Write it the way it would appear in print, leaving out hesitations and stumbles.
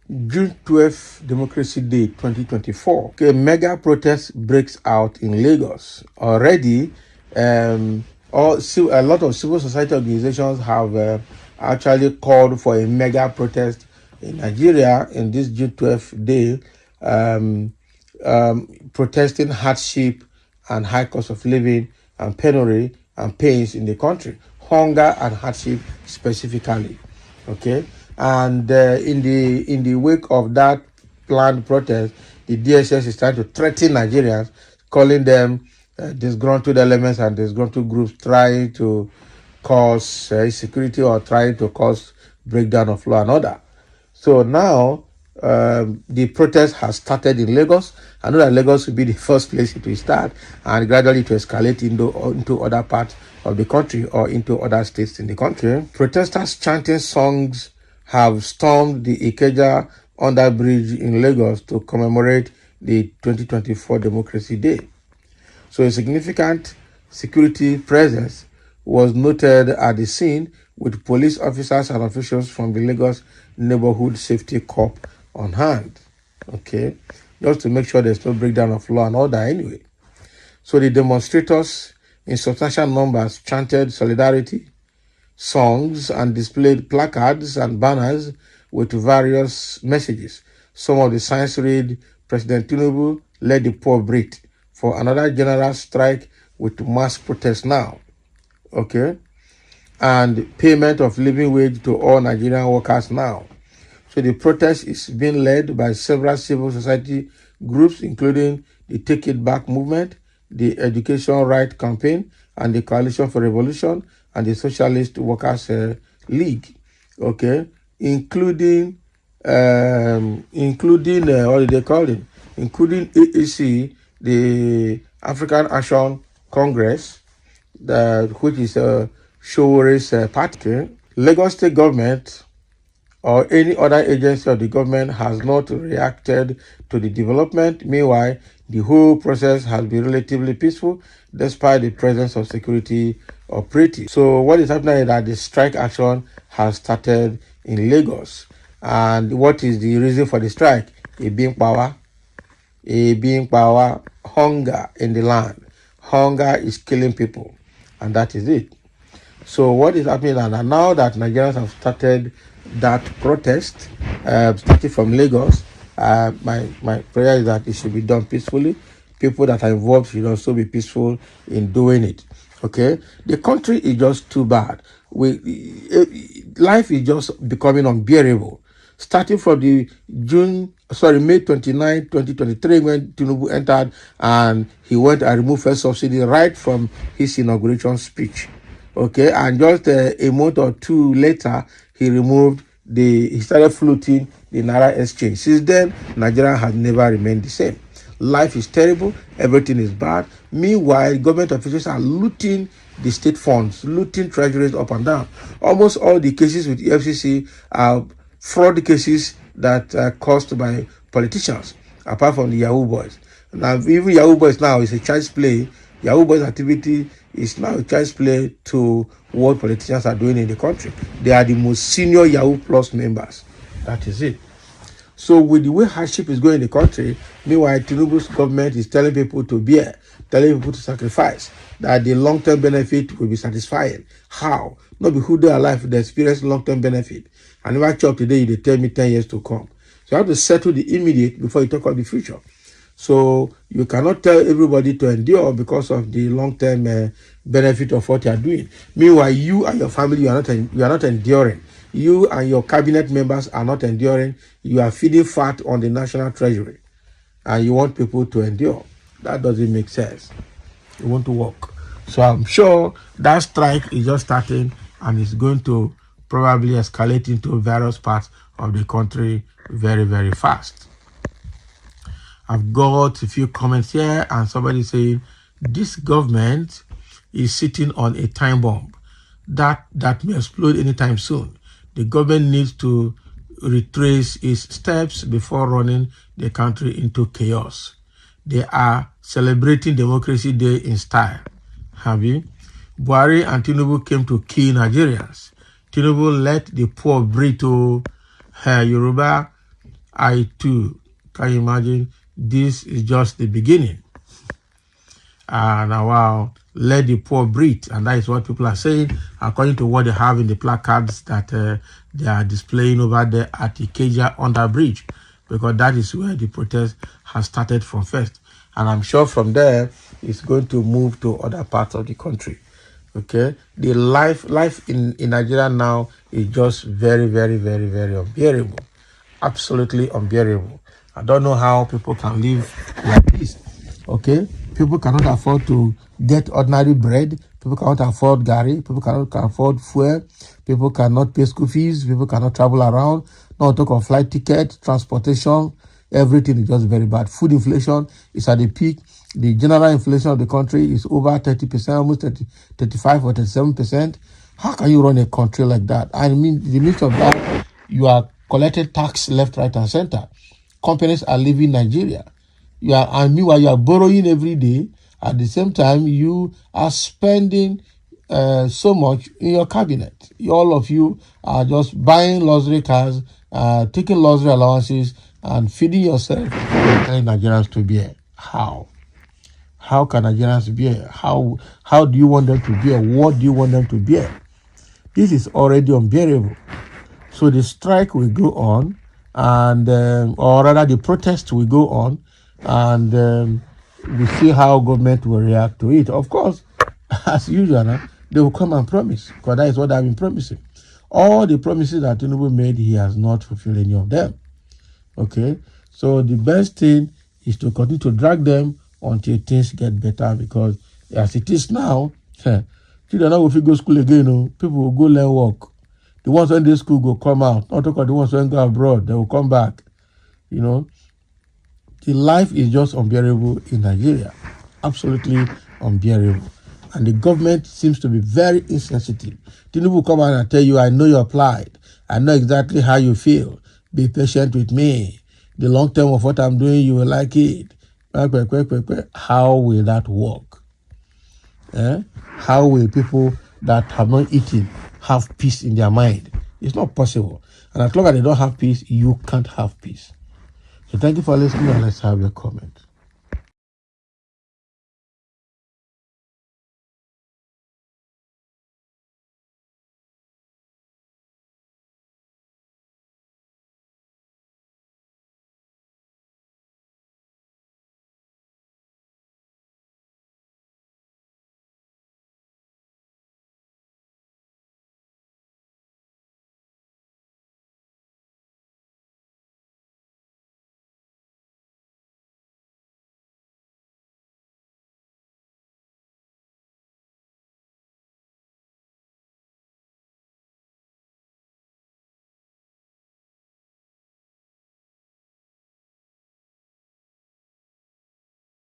June 12th, Democracy Day 2024. A mega protest breaks out in Lagos. Already, a lot of civil society organizations have actually called for a mega protest in Nigeria in this June 12th day, protesting hardship and high cost of living and penury and pains in the country, hunger and hardship specifically. Okay, and in the wake of that planned protest, the DSS is trying to threaten Nigerians, calling them disgruntled elements and disgruntled groups trying to cause insecurity or trying to cause breakdown of law and order. So now the protest has started in Lagos. I know that Lagos will be the first place it will start and gradually to escalate into other parts of the country or into other states in the country. Protesters chanting songs have stormed the Ikeja underbridge in Lagos to commemorate the 2024 Democracy Day. So a significant security presence was noted at the scene with police officers and officials from the Lagos Neighborhood Safety Corps on hand. Okay, just to make sure there's no breakdown of law and order anyway. So the demonstrators in substantial numbers chanted solidarity songs and displayed placards and banners with various messages. Some of the signs read, President Tinubu led the poor breathe for another general strike with mass protest now. Okay, and payment of living wage to all Nigerian workers now. So the protest is being led by several civil society groups, including the Take It Back movement, the Education Right Campaign, and the Coalition for Revolution, and the Socialist Workers League. Okay, including what do they call it? Including AAC, the African Action Congress, which is a Showere's party. Lagos State government or any other agency of the government has not reacted to the development. Meanwhile, the whole process has been relatively peaceful despite the presence of security operatives. So what is happening is that the strike action has started in Lagos. And what is the reason for the strike? A being power, hunger in the land. Hunger is killing people, and that is it. So what is happening now that Nigerians have started that protest, starting from Lagos, my prayer is that it should be done peacefully. People that are involved should also be peaceful in doing it. Okay, the country is just too bad. Life is just becoming unbearable. Starting from the May 29, 2023, when Tinubu entered and he went and removed first subsidy right from his inauguration speech. Okay, and just a month or two later, he started floating the Naira exchange. Since then, Nigeria has never remained the same. Life is terrible, everything is bad. Meanwhile, government officials are looting the state funds, looting treasuries up and down. Almost all the cases with the FCC are fraud cases that are caused by politicians, apart from the Yahoo boys. Now, even Yahoo boys now is a child's play. Yahoo boys activity is now a child's play to what politicians are doing in the country. They are the most senior Yahoo Plus members. That is it. So with the way hardship is going in the country, meanwhile, Tinubu's government is telling people to bear, telling people to sacrifice, that the long-term benefit will be satisfying. How? Not be who they are alive, they experience long-term benefit. And if I chop today, they tell me 10 years to come. So you have to settle the immediate before you talk about the future. So you cannot tell everybody to endure because of the long-term benefit of what you are doing. Meanwhile, you and your family, you are not enduring. You and your cabinet members are not enduring. You are feeding fat on the national treasury. And you want people to endure. That doesn't make sense. You want to work. So I'm sure that strike is just starting and it's going to probably escalate into various parts of the country very, very fast. I've got a few comments here and somebody saying this government is sitting on a time bomb that may explode anytime soon. The government needs to retrace its steps before running the country into chaos. They are celebrating Democracy Day in style. Have you? Buhari and Tinubu came to kill Nigerians. Tinubu let the poor breathe to Yoruba I too can you imagine. This is just the beginning. And wow, let the poor breathe. And that is what people are saying, according to what they have in the placards that they are displaying over there at the Ikeja under bridge, because that is where the protest has started from first. And I'm sure from there, it's going to move to other parts of the country. Okay, the life in Nigeria now is just very, very, very, very unbearable. Absolutely unbearable. I don't know how people can live like this. Okay, people cannot afford to get ordinary bread. People cannot afford gari. People cannot afford fuel. People cannot pay school fees. People cannot travel around. Not talk of flight ticket, transportation. Everything is just very bad. Food inflation is at the peak. The general inflation of the country is over 30%, almost 35 or 37%. How can you run a country like that? I mean, in the midst of that, you are collecting tax left, right, and center. Companies are leaving Nigeria. Meanwhile, you are borrowing every day. At the same time, you are spending so much in your cabinet. All of you are just buying luxury cars, taking luxury allowances, and feeding yourself and telling Nigerians to bear. How? How can Nigerians bear? How do you want them to bear? What do you want them to bear? This is already unbearable. So the strike will go on, and or rather the protest will go on, and we see how government will react to it. Of course, as usual, they will come and promise, because that is what they've been promising. All the promises that Tinubu made, he has not fulfilled any of them. Okay, so the best thing is to continue to drag them until things get better, because as it is now, children are not going to go to school again. People will go learn work. The ones in this school will come out. Not talk about the ones who go abroad. They will come back. You know, the life is just unbearable in Nigeria. Absolutely unbearable. And the government seems to be very insensitive. Tinubu will come out and tell you, I know your plight. I know exactly how you feel. Be patient with me. The long term of what I'm doing, you will like it. How will that work? How will people that have not eaten have peace in their mind? It's not possible. And as long as they don't have peace, you can't have peace. So thank you for listening, and let's have your comment.